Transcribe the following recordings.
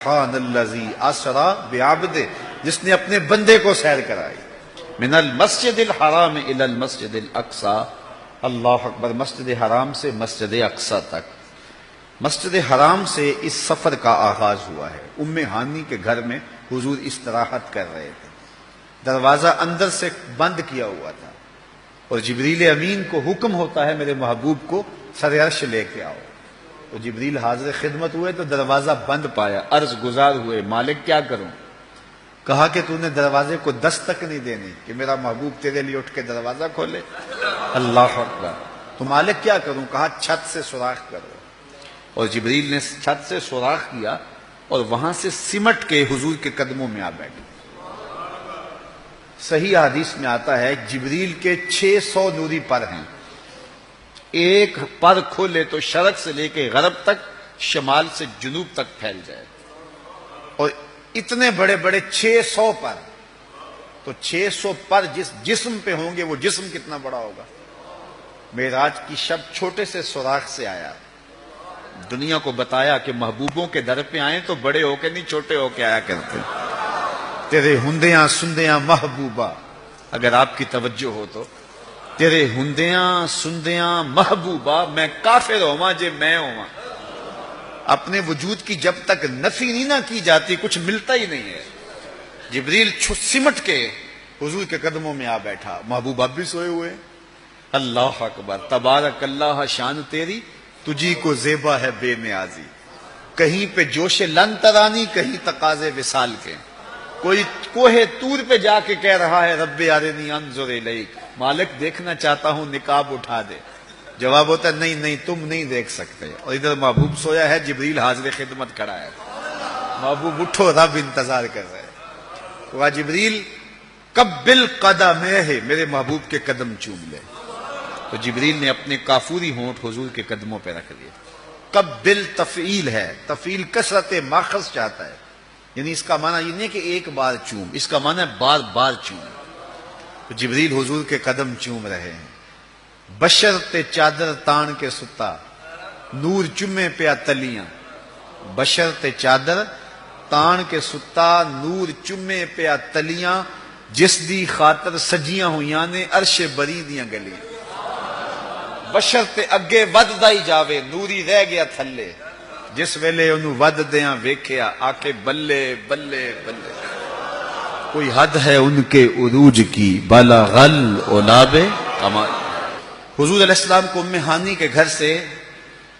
سبحان الذی اسری بعبدہ، جس نے اپنے بندے کو سیر کرائی من المسجد الحرام الی المسجد الاقصی، اللہ اکبر، مسجد حرام سے مسجد اقصی تک۔ مسجد حرام سے اس سفر کا آغاز ہوا ہے۔ ام ہانی کے گھر میں حضور استراحت کر رہے تھے، دروازہ اندر سے بند کیا ہوا تھا، اور جبریل امین کو حکم ہوتا ہے میرے محبوب کو سر عرش لے کے آؤ۔ تو جبریل حاضر خدمت ہوئے تو دروازہ بند پایا، عرض گزار ہوئے مالک کیا کروں؟ کہا کہ تو نے دروازے کو دستک نہیں دینی کہ میرا محبوب تیرے لیے اٹھ کے دروازہ کھولے۔ اللہ اکبر، تو مالک کیا کروں؟ کہا چھت سے سوراخ کرو، اور جبریل نے چھت سے سوراخ کیا اور وہاں سے سمٹ کے حضور کے قدموں میں آ بیٹھے۔ صحیح حدیث میں آتا ہے جبریل کے 600 نوری پر ہیں، ایک پر کھولے تو شرق سے لے کے غرب تک، شمال سے جنوب تک پھیل جائے، اور اتنے بڑے بڑے 600 پر، تو 600 پر جس جسم پہ ہوں گے وہ جسم کتنا بڑا ہوگا۔ معراج کی شب چھوٹے سے سوراخ سے آیا، دنیا کو بتایا کہ محبوبوں کے در پہ آئیں تو بڑے ہو کے نہیں چھوٹے ہو کے آیا کرتے۔ تیرے ہندیاں سندیاں محبوبہ، اگر آپ کی توجہ ہو تو، تیرے ہندیاں سندیاں محبوبہ، میں کافر ہوا جے میں ہوا۔ اپنے وجود کی جب تک نفی نہیں نہ کی جاتی کچھ ملتا ہی نہیں ہے۔ جبریل سمٹ کے حضور کے قدموں میں آ بیٹھا، محبوب اب بھی سوئے ہوئے۔ اللہ اکبر، تبارک اللہ، شان تیری تجھی کو زیبا ہے بے نیازی، کہیں پہ جوش لن ترانی، کہیں تقاضے وصال کے، کوئی کوہ طور پہ جا کے کہہ رہا ہے رب ارنی انظر الیک، مالک دیکھنا چاہتا ہوں نقاب اٹھا دے۔ جواب ہوتا ہے نہیں نہیں تم نہیں دیکھ سکتے، اور ادھر محبوب سویا ہے، جبریل حاضر خدمت کھڑا ہے، محبوب اٹھو رب انتظار کر رہے ہیں۔ وہ جبریل قبل قدمہ، میرے محبوب کے قدم چوم لے۔ تو جبریل نے اپنے کافوری ہونٹ حضور کے قدموں پہ رکھ لیے۔ قبل تفعیل ہے، تفعیل کثرت ماخذ چاہتا ہے، یعنی اس کا معنی یہ نہیں کہ ایک بار چوم، اس کا معنی ہے بار بار چوم۔ تو جبریل حضور کے قدم چوم رہے ہیں۔ بشرط چادر تان کے ستا، نور چمے پیا تلیاں، بشرط چادر تان کے ستا، نور چمے پیا تلیاں، جس دی خاطر سجیاں ہویاں نے عرش بری دیاں گلیاں۔ بشرط اگے ود دا ہی جاوے، نوری رہ گیا تھلے، جس ویلے انہوں ود دیاں ویکھیا، آکے بلے بلے بلے، کوئی حد ہے ان کے عروج کی، بلغ العلاب کمال۔ حضور علیہ السلام کو ام ہانی کے گھر سے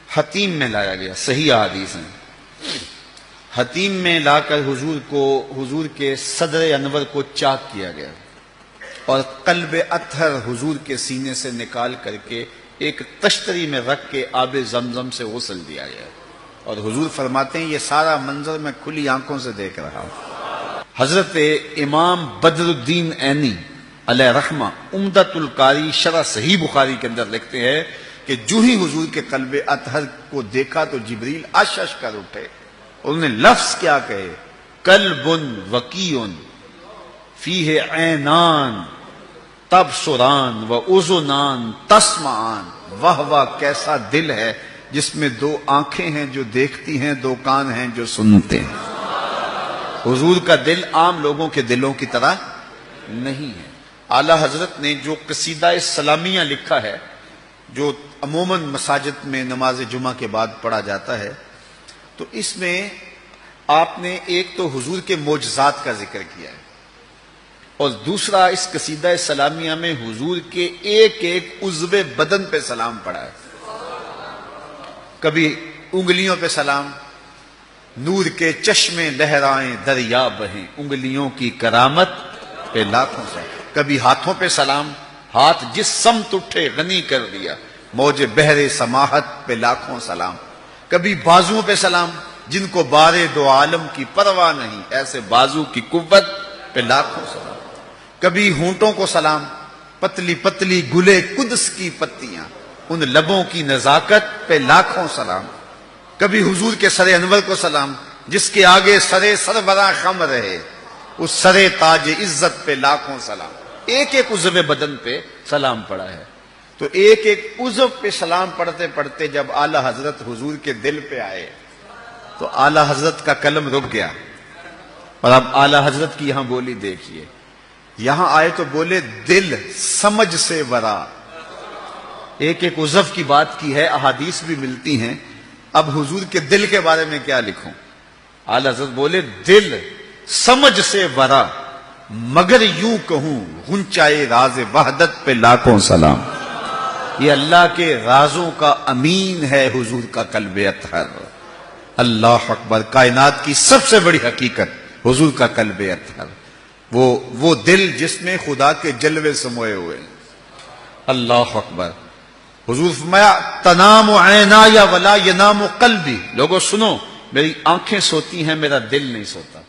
حتیم میں لایا گیا، صحیح حدیث ہیں۔ حتیم میں لا کر حضور کے صدر انور کو چاک کیا گیا، اور قلب اطہر حضور کے سینے سے نکال کر کے ایک تشتری میں رکھ کے آب زمزم سے غسل دیا گیا، اور حضور فرماتے ہیں یہ سارا منظر میں کھلی آنکھوں سے دیکھ رہا ہوں۔ حضرت امام بدر الدین عینی علیہ رحمہ عمدۃ القاری شرح صحیح بخاری کے اندر لکھتے ہیں کہ جو ہی حضور کے قلب اطہر کو دیکھا تو جبریل اش اش کر اٹھے، اور انہوں نے لفظ کیا کہے، قلب وقیع فیہ عینان تبصران و اذنان تسمعان، واہ واہ کیسا دل ہے جس میں دو آنکھیں ہیں جو دیکھتی ہیں، دو کان ہیں جو سنتے ہیں۔ حضور کا دل عام لوگوں کے دلوں کی طرح نہیں ہے۔ اعلی حضرت نے جو قصیدہ سلامیہ لکھا ہے، جو عموماً مساجد میں نماز جمعہ کے بعد پڑھا جاتا ہے، تو اس میں آپ نے ایک تو حضور کے معجزات کا ذکر کیا ہے، اور دوسرا اس قصیدہ سلامیہ میں حضور کے ایک ایک عضو بدن پہ سلام پڑھا ہے۔ کبھی انگلیوں پہ سلام، نور کے چشمے لہرائیں دریا بہیں، انگلیوں کی کرامت پہ لاکھوں سے۔ کبھی ہاتھوں پہ سلام، ہاتھ جس سمت اٹھے غنی کر دیا، موج بحر سماحت پہ لاکھوں سلام۔ کبھی بازوؤں پہ سلام، جن کو بارے دو عالم کی پرواہ نہیں، ایسے بازو کی قوت پہ لاکھوں سلام۔ کبھی ہونٹوں کو سلام، پتلی پتلی گلے قدس کی پتیاں، ان لبوں کی نزاکت پہ لاکھوں سلام۔ کبھی حضور کے سر انور کو سلام، جس کے آگے سرے سربراہ خم رہے، اس سرے تاج عزت پہ لاکھوں سلام۔ ایک ایک عضو بدن پہ سلام پڑا ہے۔ تو ایک ایک عضو پہ سلام پڑھتے پڑھتے جب اعلی حضرت حضور کے دل پہ آئے تو اعلی حضرت کا قلم رک گیا، اور اب اعلی حضرت کی یہاں بولی دیکھیے، یہاں آئے تو بولے دل سمجھ سے ورا. ایک ایک عضو کی بات کی ہے، احادیث بھی ملتی ہیں، اب حضور کے دل کے بارے میں کیا لکھوں؟ اعلی حضرت بولے دل سمجھ سے ورا، مگر یوں کہوں غنچائے راز وحدت پہ لاکھوں سلام. یہ اللہ کے رازوں کا امین ہے حضور کا قلب اطہر. اللہ اکبر. کائنات کی سب سے بڑی حقیقت حضور کا قلب اطہر، وہ دل جس میں خدا کے جلوے سموئے ہوئے ہیں. اللہ اکبر. حضور فرمایا تنام عینایا ولا ینام قلبی. لوگوں سنو، میری آنکھیں سوتی ہیں، میرا دل نہیں سوتا.